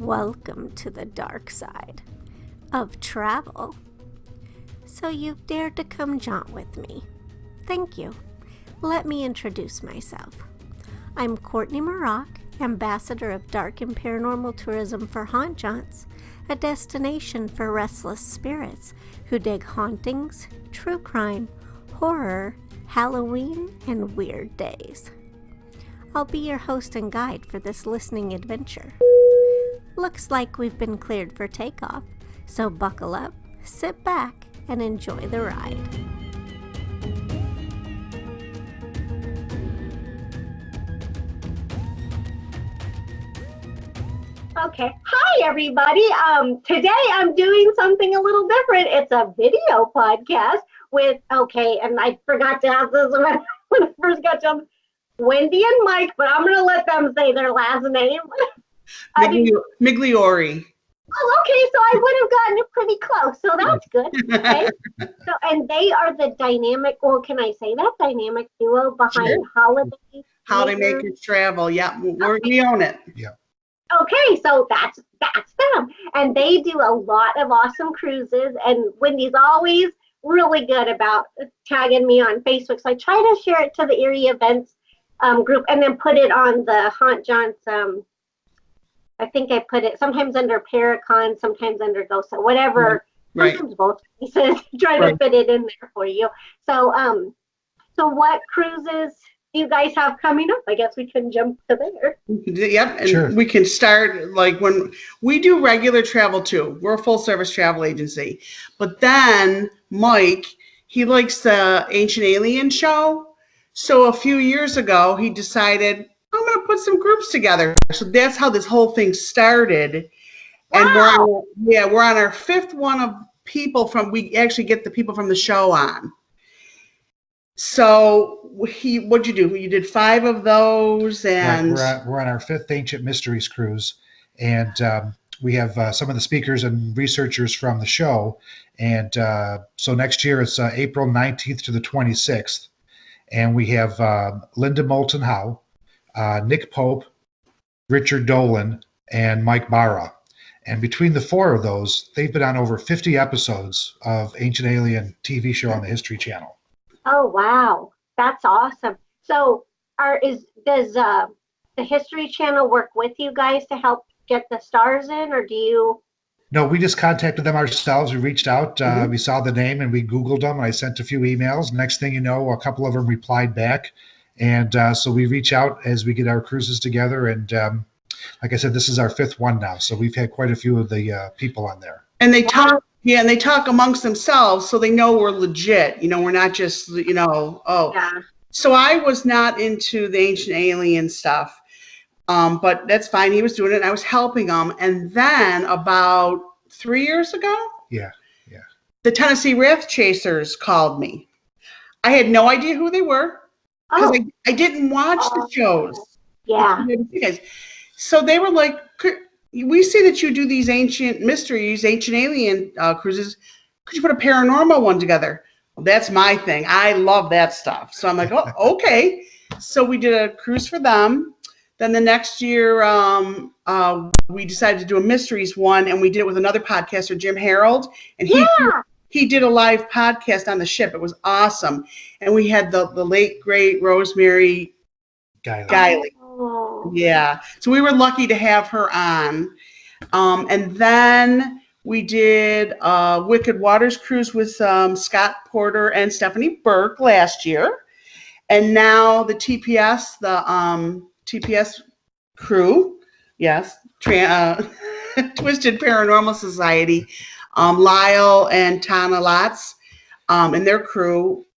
Welcome to the dark side of travel. So you've dared to come jaunt with me. Thank you. Let me introduce myself. I'm Courtney Maroc, Ambassador of Dark and Paranormal Tourism for Haunt Jaunts, a destination for restless spirits who dig hauntings, true crime, horror, Halloween, and weird days. I'll be your host and guide for this listening adventure. Looks like we've been cleared for takeoff, so buckle up, sit back, and enjoy the ride. Okay. Hi, everybody. Today I'm doing something a little different. It's a video podcast with, and I forgot to ask this when I first got to them, Wendy and Mike, but I'm going to let them say their last name. Migliore. Oh, okay. So I would have gotten it pretty close. So that's good. Okay. And they are the dynamic, can I say that? Dynamic duo behind Holiday Maker Travel. Yeah, we own it. Yeah. Okay, so that's them. And they do a lot of awesome cruises. And Wendy's always really good about tagging me on Facebook. So I try to share it to the Erie Events group and then put it on the Haunt Jaunts. I think I put it sometimes under Paracon, sometimes under GOSA, whatever. Right. Sometimes both pieces. Try to fit it in there for you. So, so what cruises do you guys have coming up? I guess we can jump to there. Yep, and Sure. We can start like when we do regular travel too. We're a full service travel agency. But then Mike, he likes the Ancient Alien show. So a few years ago, he decided, I'm going to put some groups together. So that's how this whole thing started. And Wow. we're on our fifth one of people we actually get the people from the show on. So what'd you do? You did 5 of those, and We're on our 5th Ancient Mysteries cruise, and we have some of the speakers and researchers from the show. And so next year it's April 19th to the 26th, and we have Linda Moulton Howe, Nick Pope, Richard Dolan, and Mike Bara. And between the 4 of those, they've been on over 50 episodes of Ancient Alien TV show on the History Channel. Oh, wow. That's awesome. So does the History Channel work with you guys to help get the stars in, or do you? No, we just contacted them ourselves. We reached out. We saw the name and we Googled them. And I sent a few emails. Next thing you know, a couple of them replied back. And so we reach out as we get our cruises together. And like I said, this is our 5th one now. So we've had quite a few of the people on there. And they talk. Yeah, and they talk amongst themselves, so they know we're legit. We're not just, Yeah. So I was not into the Ancient Alien stuff, but that's fine. He was doing it, and I was helping him. And then about 3 years ago, Yeah. the Tennessee Wraith Chasers called me. I had no idea who they were because Oh, I didn't watch the shows. yeah. So they were like, we see that you do these ancient mysteries, ancient alien cruises. Could you put a paranormal one together? Well, that's my thing. I love that stuff. So I'm like, oh, okay. So we did a cruise for them. Then the next year, we decided to do a mysteries one, and we did it with another podcaster, Jim Harold, and he did a live podcast on the ship. It was awesome. And we had the late, great Rosemary Guiley. Oh. Yeah. So we were lucky to have her on. And then we did a Wicked Waters cruise with Scott Porter and Stephanie Burke last year. And now the TPS, TPS crew, yes, Twisted Paranormal Society, Lyle and Tana Lotz and their crew,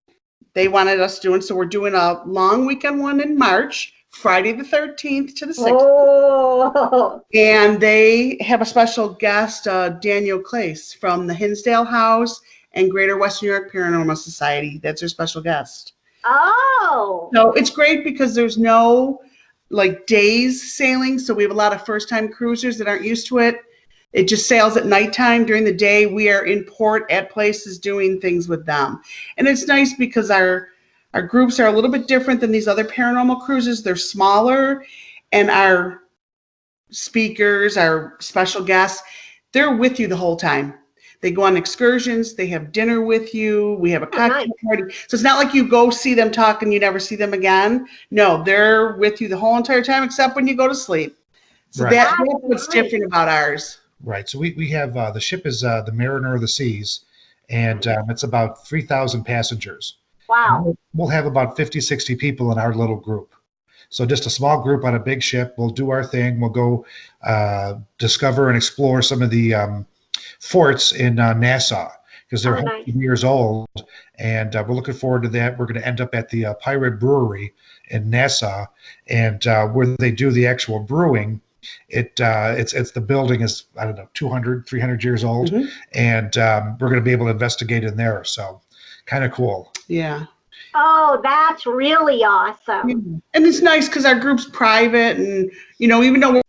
they wanted us doing. So we're doing a long weekend one in March, Friday the 13th to the 6th. Oh. And they have a special guest, Daniel Klaes from the Hinsdale House and Greater Western New York Paranormal Society. That's their special guest. Oh. So it's great because there's no days sailing. So we have a lot of first-time cruisers that aren't used to it. It just sails at nighttime. During the day, we are in port at places doing things with them. And it's nice because our groups are a little bit different than these other paranormal cruises. They're smaller, and our speakers, our special guests, they're with you the whole time. They go on excursions, they have dinner with you, we have a cocktail party. So it's not like you go see them talk and you never see them again. No, they're with you the whole entire time except when you go to sleep. So Right. that's what's different about ours. Right. So we have the ship is the Mariner of the Seas, and it's about 3,000 passengers. Wow. We'll have about 50, 60 people in our little group. So just a small group on a big ship. We'll do our thing. We'll go discover and explore some of the forts in Nassau because they're 100 years old, and we're looking forward to that. We're going to end up at the Pirate Brewery in Nassau, and where they do the actual brewing. It's the building is, I don't know, 200, 300 years old, and we're going to be able to investigate in there. So kind of cool. Yeah. Oh, that's really awesome. And it's nice because our group's private, and even though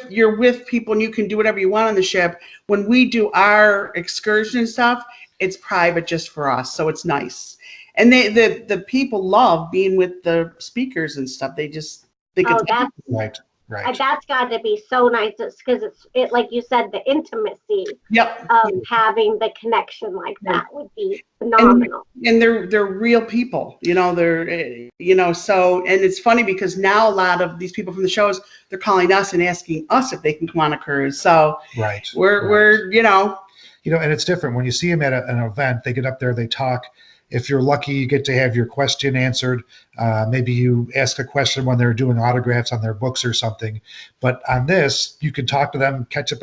you're with people and you can do whatever you want on the ship, when we do our excursion and stuff, it's private just for us. So it's nice. And the people love being with the speakers and stuff. They just think it's right. Right. That's got to be so nice because it's like you said, the intimacy of having the connection like that would be phenomenal. And they're real people, so, and it's funny because now a lot of these people from the shows, they're calling us and asking us if they can come on a cruise. So we're and it's different when you see them at an event. They get up there, they talk. If you're lucky, you get to have your question answered. Maybe you ask a question when they're doing autographs on their books or something. But on this, you can talk to them, catch up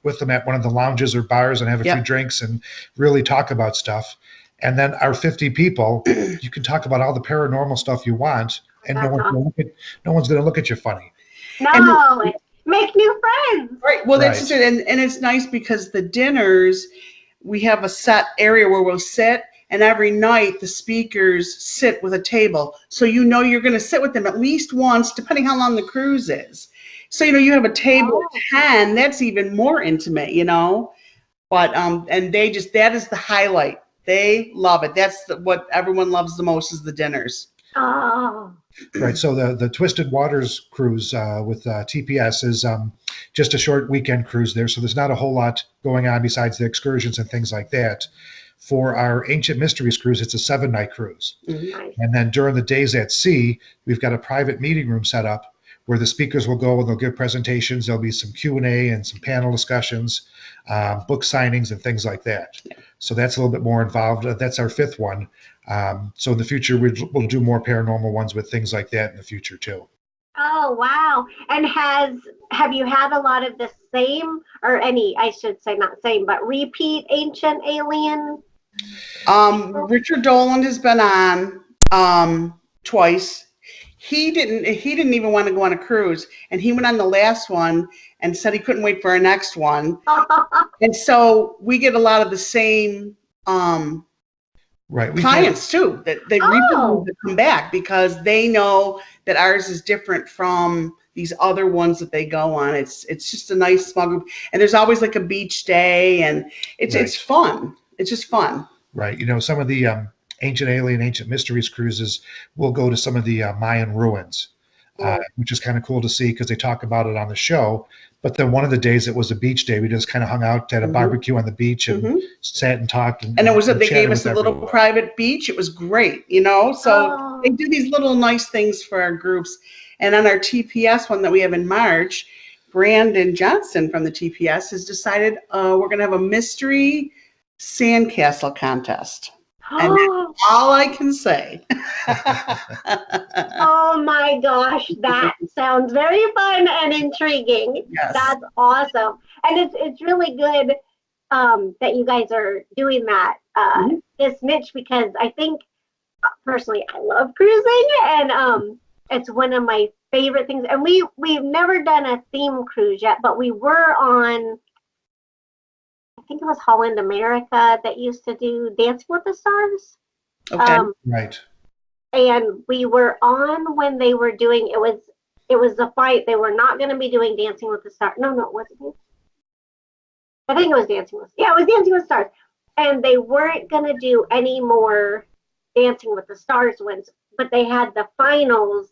with them at one of the lounges or bars and have a few drinks and really talk about stuff. And then our 50 people, you can talk about all the paranormal stuff you want, and no one's going to look at you funny. No, make new friends. Right. Well, that's just it. And it's nice because the dinners, we have a set area where we'll sit. And every night the speakers sit with a table. So you're going to sit with them at least once, depending how long the cruise is. So, you have a table of 10, that's even more intimate, But, and that is the highlight. They love it. That's what everyone loves the most is the dinners. Oh. Right. So the Twisted Waters cruise with TPS is just a short weekend cruise there. So there's not a whole lot going on besides the excursions and things like that. For our Ancient Mysteries cruise, it's a 7-night cruise. And then during the days at sea, we've got a private meeting room set up where the speakers will go and they'll give presentations. There'll be some Q&A and some panel discussions, book signings and things like that. So that's a little bit more involved. That's our 5th one. So in the future, we'll do more paranormal ones with things like that in the future too. Oh, wow. And have you had a lot of the same, or any, I should say not same, but repeat ancient alien? Richard Dolan has been on twice. He didn't even want to go on a cruise, and he went on the last one and said he couldn't wait for our next one. And so we get a lot of the same clients too, that they repeat to come back because they know that ours is different from these other ones that they go on. It's just a nice small group, and there's always like a beach day, and it's fun. It's just fun. Right. Some of the Ancient Alien, Ancient Mysteries cruises will go to some of the Mayan ruins, which is kind of cool to see because they talk about it on the show. But then one of the days it was a beach day. We just kind of hung out, had a barbecue on the beach and sat and talked. And it was they gave us a little private beach. It was great, So they do these little nice things for our groups. And on our TPS one that we have in March, Brandon Johnson from the TPS has decided we're going to have a mystery sandcastle contest. And that's all I can say. Oh my gosh, that sounds very fun and intriguing. Yes. That's awesome. And it's really good that you guys are doing that, this niche, because I think personally I love cruising, and it's one of my favorite things. And we've never done a theme cruise yet, but we were on, I think it was Holland America that used to do Dancing with the Stars. Okay. Right. And we were on when they were doing, it was the fight. They were not going to be doing Dancing with the Stars. No, it wasn't. I think it was Dancing with, it was Dancing with Stars. And they weren't going to do any more Dancing with the Stars ones, but they had the finals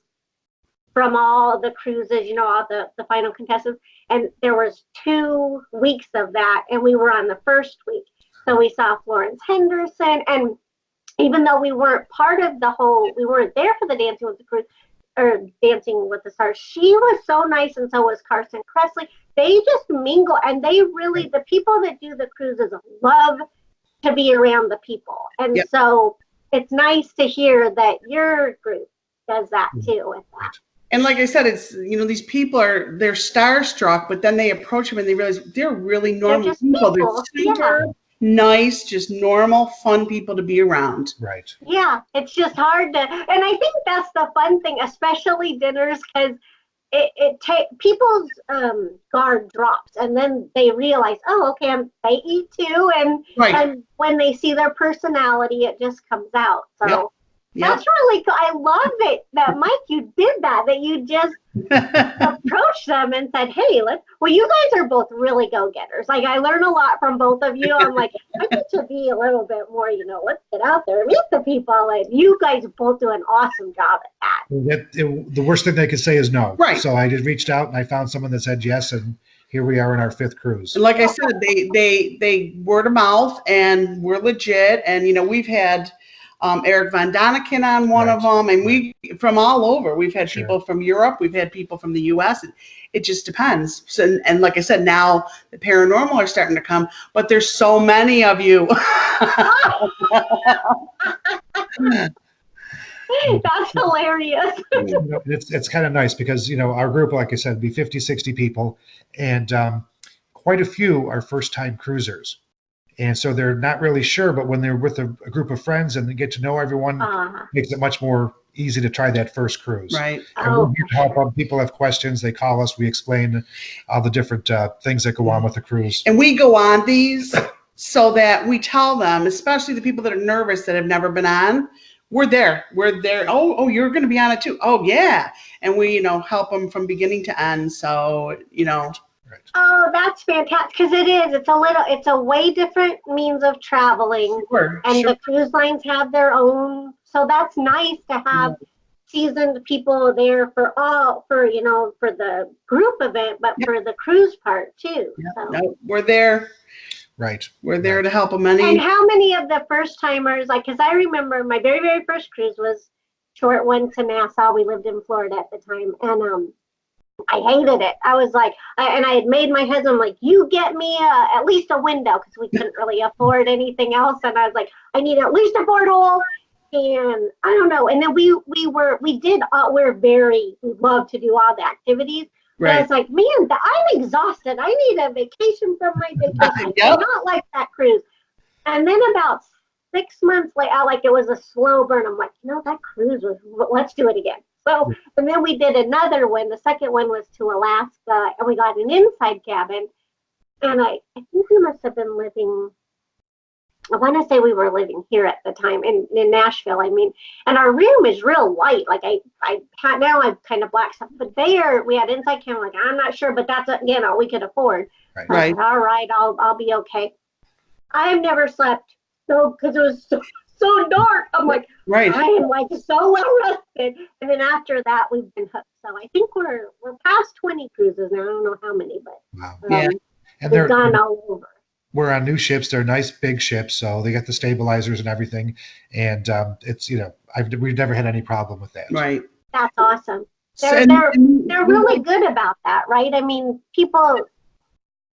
from all the cruises, all the final contestants. And there was 2 weeks of that, and we were on the first week. So we saw Florence Henderson, and even though we weren't part of we weren't there for the Dancing with the Cruise or Dancing with the Stars, she was so nice, and so was Carson Kressley. They just mingle, and they really, the people that do the cruises love to be around the people. And so it's nice to hear that your group does that too with that. And like I said, it's, these people they're starstruck, but then they approach them and they realize they're really normal people. They're super nice, just normal, fun people to be around. Right. Yeah, it's just hard to, and I think that's the fun thing, especially dinners, because people's guard drops, and then they realize, oh, okay, they eat too, and when they see their personality, it just comes out. So that's really cool. I love it that Mike, you did that you just approached them and said, hey, you guys are both really go-getters. Like, I learn a lot from both of you. I'm like, I need to be a little bit more, let's get out there and meet the people. And you guys both do an awesome job at that. The worst thing they could say is no. Right. So I just reached out and I found someone that said yes, and here we are in our 5th cruise. And like I said, they word of mouth, and we're legit. And, we've had Eric Von Doniken on one of them, and we from all over. We've had people from Europe, we've had people from the U.S. It just depends. So, and like I said, now the paranormal are starting to come, but there's so many of you. That's hilarious. It's kind of nice because, our group, like I said, would be 50, 60 people, and quite a few are first-time cruisers. And so they're not really sure, but when they're with a group of friends and they get to know everyone, makes it much more easy to try that first cruise. Right. And we're here to help them. People have questions, they call us, we explain all the different things that go on with the cruise. And we go on these so that we tell them, especially the people that are nervous that have never been on, we're there. Oh, you're going to be on it too. Oh, yeah. And we, help them from beginning to end. So, Right. Oh, that's fantastic, because it's a way different means of traveling. And the cruise lines have their own, so that's nice to have seasoned people there for the group event, but for the cruise part too. So. No, we're there. Right. We're there to help them. And how many of the first timers, because I remember my very, very first cruise was short one to Nassau. We lived in Florida at the time, and I hated it. I was like, I had made my husband like, you get me at least a window, because we couldn't really afford anything else. And I was like, I need at least a porthole. And I don't know. And then we love to do all the activities. Right. But I was like, man, I'm exhausted. I need a vacation from my vacation. I not like that cruise. And then about 6 months later, it was a slow burn. I'm like, that cruise let's do it again. So, and then we did another one. The second one was to Alaska, and we got an inside cabin. And I think we must have been living, I want to say we were living here at the time in Nashville. And our room is real light. Like now I've kind of blacked stuff, but we had inside cabin. Like, I'm not sure, but that's we could afford. Right. All right, I'll be okay. I've never slept because it was so dark. I'm like, I am so well rested. And then after that, we've been hooked. So I think we're past 20 cruises now. I don't know how many, but wow. And we've gone all over. We're on new ships. They're nice big ships, so they got the stabilizers and everything. And it's we've never had any problem with that. Right. That's awesome. They're really good about that, right? People.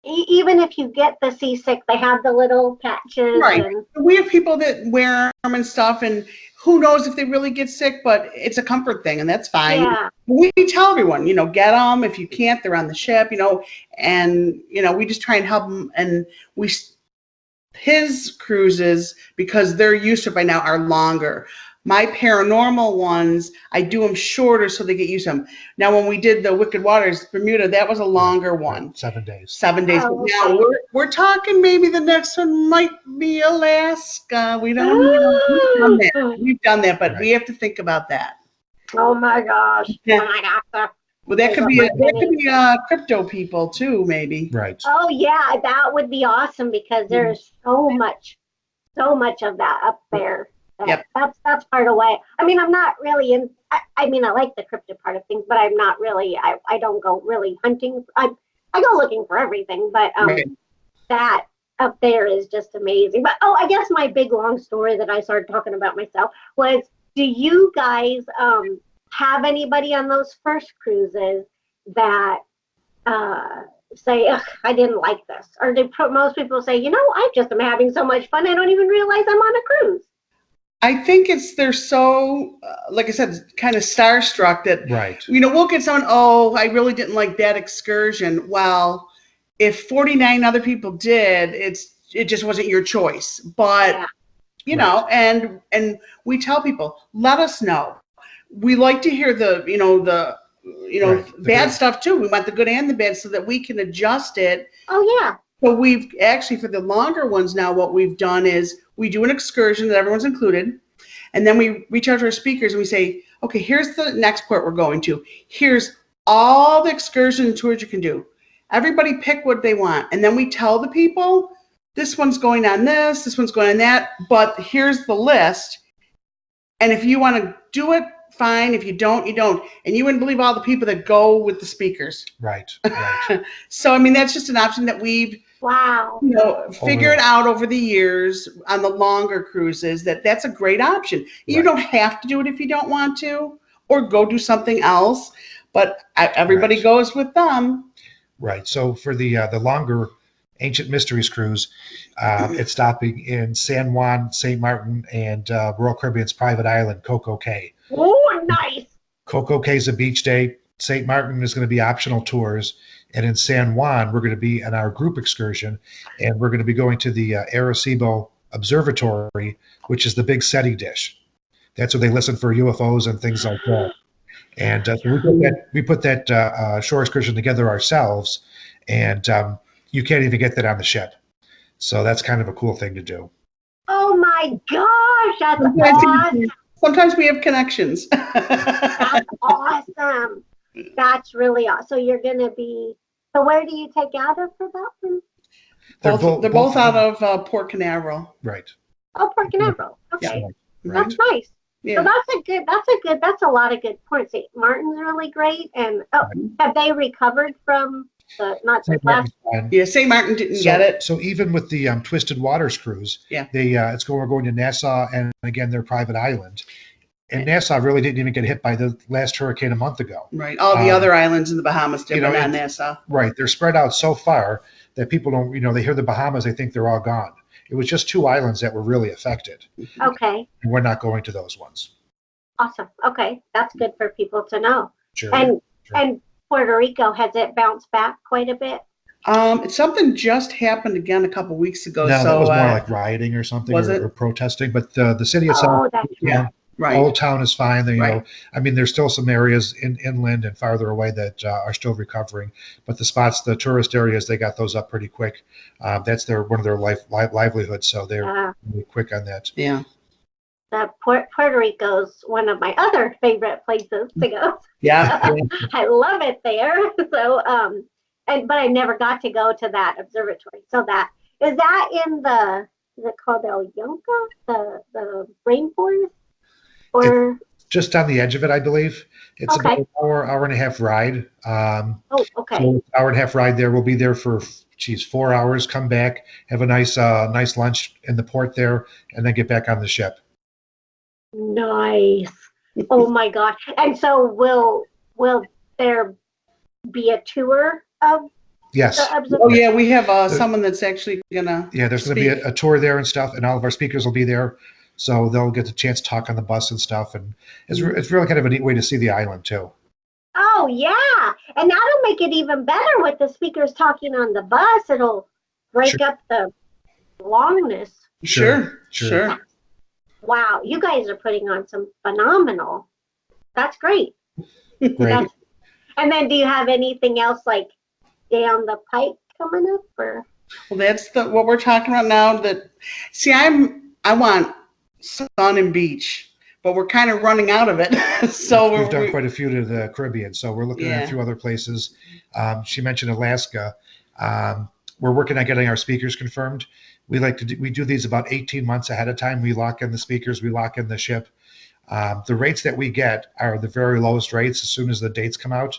Even if you get the seasick, they have the little patches. Right. We have people that wear them and stuff, and who knows if they really get sick, but it's a comfort thing, and that's fine. Yeah. We tell everyone, get them. If you can't, they're on the ship, and, we just try and help them. And his cruises, because they're used to it by now, are longer. My paranormal ones, I do them shorter so they get used to them. Now, when we did the Wicked Waters, Bermuda, that was a longer one. 7 days. 7 days. Oh, but now we're talking maybe the next one might be Alaska. We don't know. We've done that, but we have to think about that. Oh my gosh. Yeah. Well, that could be crypto people too, maybe. Right. Oh yeah, that would be awesome, because there's so much of that up there. Yep. That's part of why. I mean, I'm not really in. I mean, I like the cryptid part of things, but I'm not really. I don't go really hunting. I go looking for everything, but Right. that up there is just amazing. But I guess my big long story that I started talking about myself was: do you guys have anybody on those first cruises that say, ugh, I didn't like this? Or do most people say, I just am having so much fun, I don't even realize I'm on a cruise? I think they're so, like I said, kind of starstruck that, Right. we'll get someone, oh, I really didn't like that excursion. Well, if 49 other people did, it just wasn't your choice. But, Yeah. and we tell people, let us know. We like to hear the Right. The bad good. stuff too. We want the good and the bad so that we can adjust it. Oh, yeah. So we've actually, for the longer ones now, what we've done is we do an excursion that everyone's included. And then we reach out to our speakers and we say, okay, here's the next port we're going to. Here's all the excursion and tours you can do. Everybody pick what they want. And then we tell the people, this one's going on this one's going on that, but here's the list. And if you want to do it, fine. If you don't, you don't. And you wouldn't believe all the people that go with the speakers. Right. So, I mean, that's just an option that we've Wow. figured out over the years on the longer cruises, that's a great option. You Right. don't have to do it if you don't want to, or go do something else, but everybody Right. goes with them. Right. So for the longer Ancient Mysteries cruise, it's stopping in San Juan, St. Martin, and Royal Caribbean's private island, Coco Cay. Oh, nice. Coco Cay is a beach day. St. Martin is going to be optional tours. And in San Juan, we're going to be on our group excursion, and we're going to be going to the Arecibo Observatory, which is the big SETI dish. That's where they listen for UFOs and things like that. And so we put that shore excursion together ourselves, and you can't even get that on the ship. So that's kind of a cool thing to do. Oh my gosh, that's awesome. Sometimes we have connections. That's awesome. That's really awesome. So you're going to be, so where do you take out of for that one? They're both out of Port Canaveral. Right. Oh, Port Canaveral. Okay. Yeah. Right. That's nice. Yeah. So that's a lot of good points. St. Martin's really great. And have they recovered from not the St. last? Martin's fine. Yeah, St. Martin didn't get it. So even with the Twisted Waters cruise, Yeah. we're going to Nassau, and again, their private island. And Nassau really didn't even get hit by the last hurricane a month ago. Right. All the other islands in the Bahamas did, but not Nassau. Right. They're spread out so far that people don't, they hear the Bahamas, they think they're all gone. It was just 2 islands that were really affected. Okay. And we're not going to those ones. Awesome. Okay. That's good for people to know. Sure. And Puerto Rico, has it bounced back quite a bit? Something just happened again a couple weeks ago. No, so that was more like rioting or something, or protesting. But the city itself, Oh, that's right. Right. Old Town is fine. Right. There's still some areas inland and farther away that are still recovering. But the spots, the tourist areas, they got those up pretty quick. That's one of their livelihoods, so they're really quick on that. Yeah. Puerto Rico's one of my other favorite places to go. Yeah. I love it there. So, but I never got to go to that observatory. So is it called El Yunque, the rainforest? Or it's just on the edge of it, I believe. It's about an hour and a half ride. okay. So hour and a half ride there. We'll be there for 4 hours. Come back, have a nice lunch in the port there, and then get back on the ship. Nice. Oh my gosh. And so will there be a tour of Yes. the observatory? Oh yeah, we have someone that's actually gonna. Yeah, there's going to be a tour there and stuff, and all of our speakers will be there, so they'll get the chance to talk on the bus and stuff, and it's really kind of a neat way to see the island too. Oh yeah, and that'll make it even better with the speakers talking on the bus. It'll break up the longness. Sure. Wow, you guys are putting on some phenomenal. That's great. Great. And then, do you have anything else like down the pipe coming up, or? Well, that's what we're talking about now. I want sun and beach, but we're kind of running out of it. So we've done quite a few to the Caribbean, so we're looking at a few other places. She mentioned Alaska. We're working on getting our speakers confirmed. we do these about 18 months ahead of time. We lock in the speakers, we lock in the ship. The rates that we get are the very lowest rates as soon as the dates come out.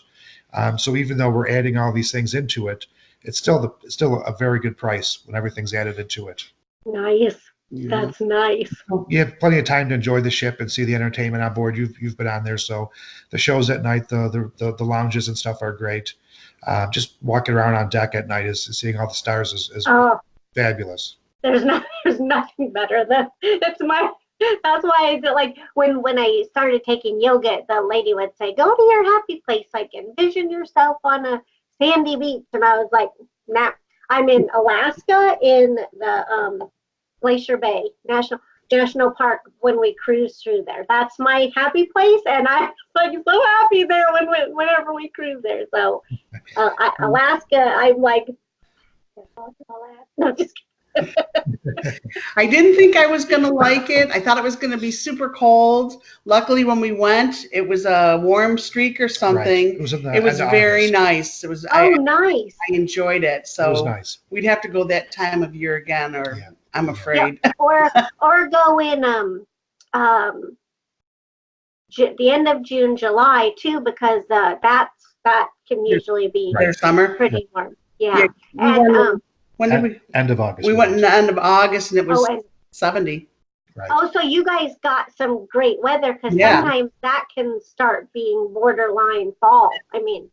So even though we're adding all these things into it, it's still a very good price when everything's added into it. Nice. Yeah. That's nice. You have plenty of time to enjoy the ship and see the entertainment on board. You've been on there, so the shows at night, the lounges and stuff are great. Just walking around on deck at night is seeing all the stars is fabulous. There's nothing better than it's my. That's why like when I started taking yoga, the lady would say, "Go to your happy place, like envision yourself on a sandy beach," and I was like, "Nah, I'm in Alaska in the Glacier Bay National Park when we cruise through there. That's my happy place, and I'm like so happy there whenever we cruise there. So Alaska, I'm like, no, just I didn't think I was going to like it. I thought it was going to be super cold. Luckily, when we went, it was a warm streak or something. Right. It was very nice. It was. Nice. I enjoyed it. So it was nice. We'd have to go that time of year again, or I'm afraid. Yeah. or go in the end of June, July too, because that can usually be their summer pretty warm. Yeah. And when did we? End of August. We went in the end of August, and it was 70. Right. Oh, so you guys got some great weather, because sometimes that can start being borderline fall. I mean,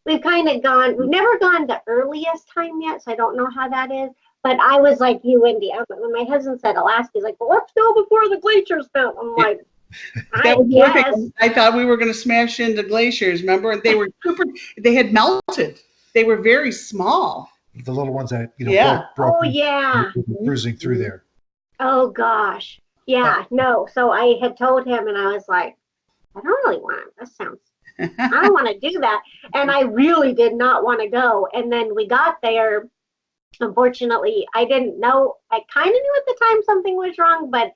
we've kind of we've never gone the earliest time yet, so I don't know how that is. But I was like you, Wendy. When my husband said Alaska, he's like, "Well, let's go before the glaciers melt." I'm like, that was perfect. I thought we were going to smash into glaciers. Remember, they were super. They had melted. They were very small. The little ones that broke. Oh yeah. Cruising through there. Oh gosh. Yeah. No. So I had told him, and I was like, I don't really want it. I don't want to do that. And I really did not want to go. And then we got there. Unfortunately, I didn't know. I kind of knew at the time something was wrong, but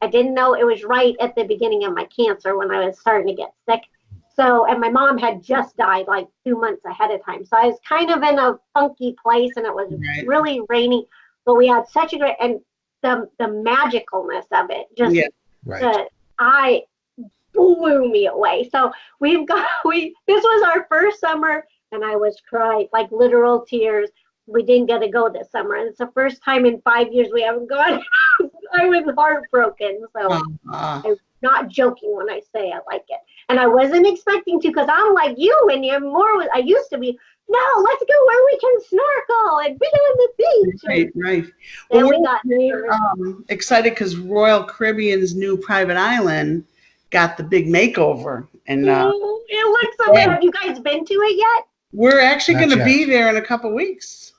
I didn't know it was right at the beginning of my cancer when I was starting to get sick. So, and my mom had just died like 2 months ahead of time. So I was kind of in a funky place, and it was really rainy, but we had such a great, and the magicalness of it just, I blew me away. So this was our first summer, and I was crying, like literal tears. We didn't get to go this summer, and it's the first time in 5 years we haven't gone. I was heartbroken. So I'm not joking when I say I like it. And I wasn't expecting to, because I'm like you, and I used to be, no, let's go where we can snorkel and be on the beach. Right. Then well, we're excited because Royal Caribbean's new private island got the big makeover. And it looks so good. Have you guys been to it yet? We're actually going to be there in a couple weeks.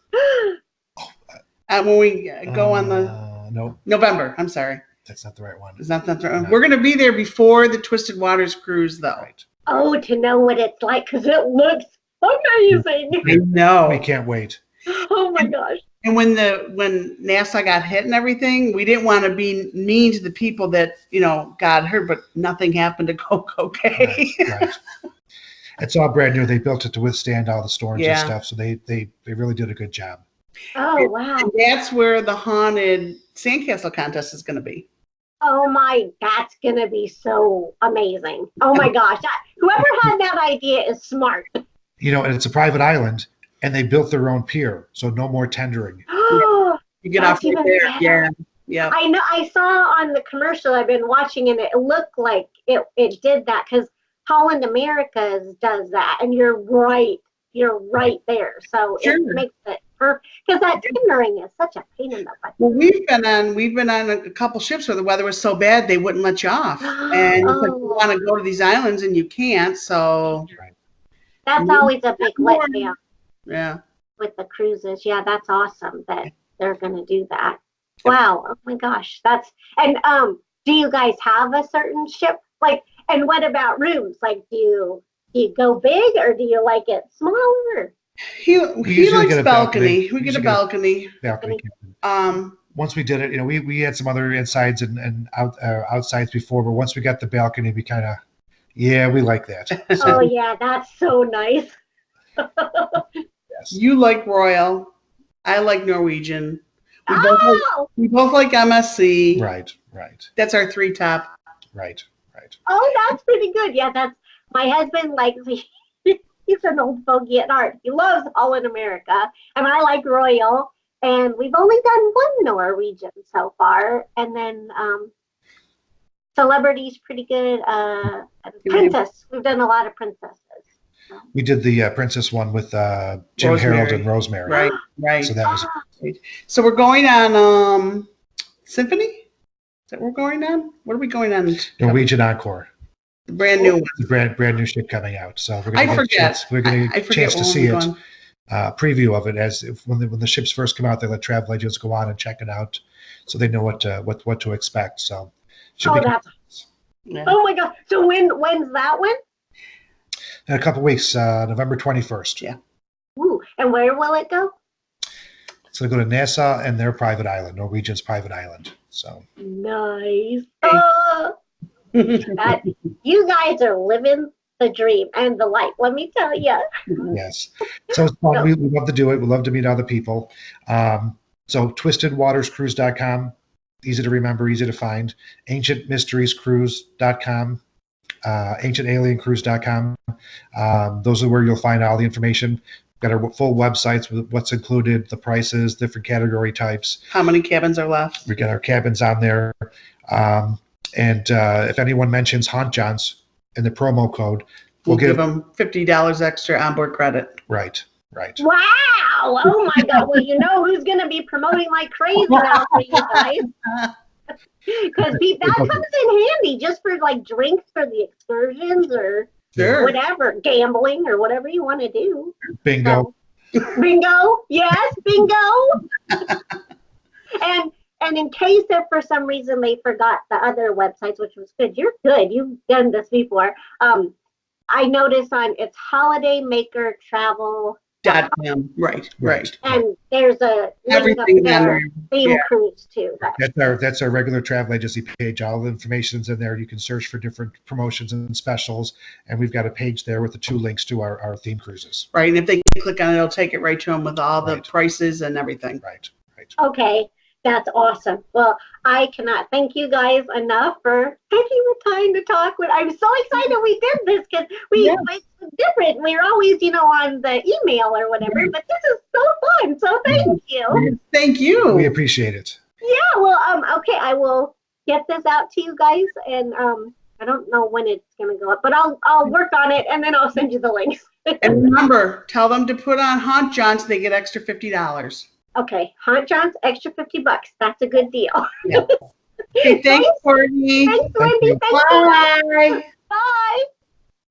When we go on the November. I'm sorry. That's not the right one. Is that the right one? No. We're going to be there before the Twisted Waters cruise, though. Right. Oh, to know what it's like, because it looks amazing. I know. We can't wait. Oh my gosh. And when NASA got hit and everything, we didn't want to be mean to the people that got hurt, but nothing happened to go okay. Right. It's all brand new. They built it to withstand all the storms and stuff, so they really did a good job. Oh wow! And that's where the haunted sandcastle contest is going to be. Oh my, that's going to be so amazing. Oh my gosh. Whoever had that idea is smart. And it's a private island, and they built their own pier, so no more tendering. You get off right there. Better. Yeah. I know. I saw on the commercial I've been watching, and it looked like it did that, because Holland Americas does that, and you're right there. So it makes it perfect, because that tendering is such a pain in the butt. Well, we've been on a couple ships where the weather was so bad they wouldn't let you off, and you want to go to these islands and you can't. So that's always a big letdown. Yeah. With the cruises, that's awesome that they're going to do that. Wow. Oh my gosh, and do you guys have a certain ship like? And what about rooms? Like, do you go big, or do you like it smaller? He likes balcony. We get a balcony. Balcony. Once we did it, we had some other insides and outsides before, but once we got the balcony, we kind of, we like that. So. Oh yeah, that's so nice. Yes. You like Royal. I like Norwegian. Oh, We both like MSC. Right. That's our 3 top. Right. oh, that's pretty good. Yeah, that's my husband likes. He's an old fogey at heart. He loves All in America, and I like Royal. And we've only done one Norwegian so far, and then Celebrity's pretty good. And Princess, we've done a lot of princesses. So. We did the Princess one with Jim Harold and Rosemary. Right. So that was. So we're going on Symphony? Is that what we're going on? What are we going on? Norwegian Encore. The brand new one. The brand new ship coming out. So we're I gonna forget. We're going to get a chance to see it. Going. Preview of it when the ships first come out, they let travel agents go on and check it out, so they know what to expect. So, Oh my God! So when's that one? In a couple weeks, November 21st. Yeah. Ooh, and where will it go? So they go to Nassau and their private island, Norwegian's private island. So nice. You guys are living the dream and the life. Let me tell you. Yes. So it's fun. We love to do it. We love to meet other people. So twistedwaterscruise.com, easy to remember, easy to find. Ancientmysteriescruise.com, ancientaliencruise.com. Those are where you'll find all the information. We've got our full websites with what's included, the prices, different category types. How many cabins are left? We got our cabins on there. And if anyone mentions Haunt Johns in the promo code, we'll give them $50 extra onboard credit. Right. Wow. Oh my God. Well, you know who's going to be promoting like crazy now for you guys. Because that comes in handy just for like drinks for the excursions or whatever, gambling or whatever you want to do. Bingo. Bingo. Yes, bingo. And in case if for some reason they forgot the other websites, which was good, you're good. You've done this before. I noticed it's Holiday Maker Travel. Right. And there's a link up there, theme cruise too. That's our regular travel agency page. All the information's in there. You can search for different promotions and specials, and we've got a page there with the 2 links to our theme cruises. Right, and if they click on it, it'll take it right to them with all the prices and everything. Right. Okay. That's awesome. Well, I cannot thank you guys enough for taking the time to talk with. I'm so excited we did this because it's different. We're always, on the email or whatever, but this is so fun. So thank you. Thank you. We appreciate it. Yeah. Well, okay. I will get this out to you guys, and I don't know when it's going to go up, but I'll work on it, and then I'll send you the links. And remember, tell them to put on Haunt Johns. They get extra $50. Okay, Haunt Johns, extra $50. That's a good deal. Yeah. Okay, thanks, Courtney. Thanks, Wendy. Bye.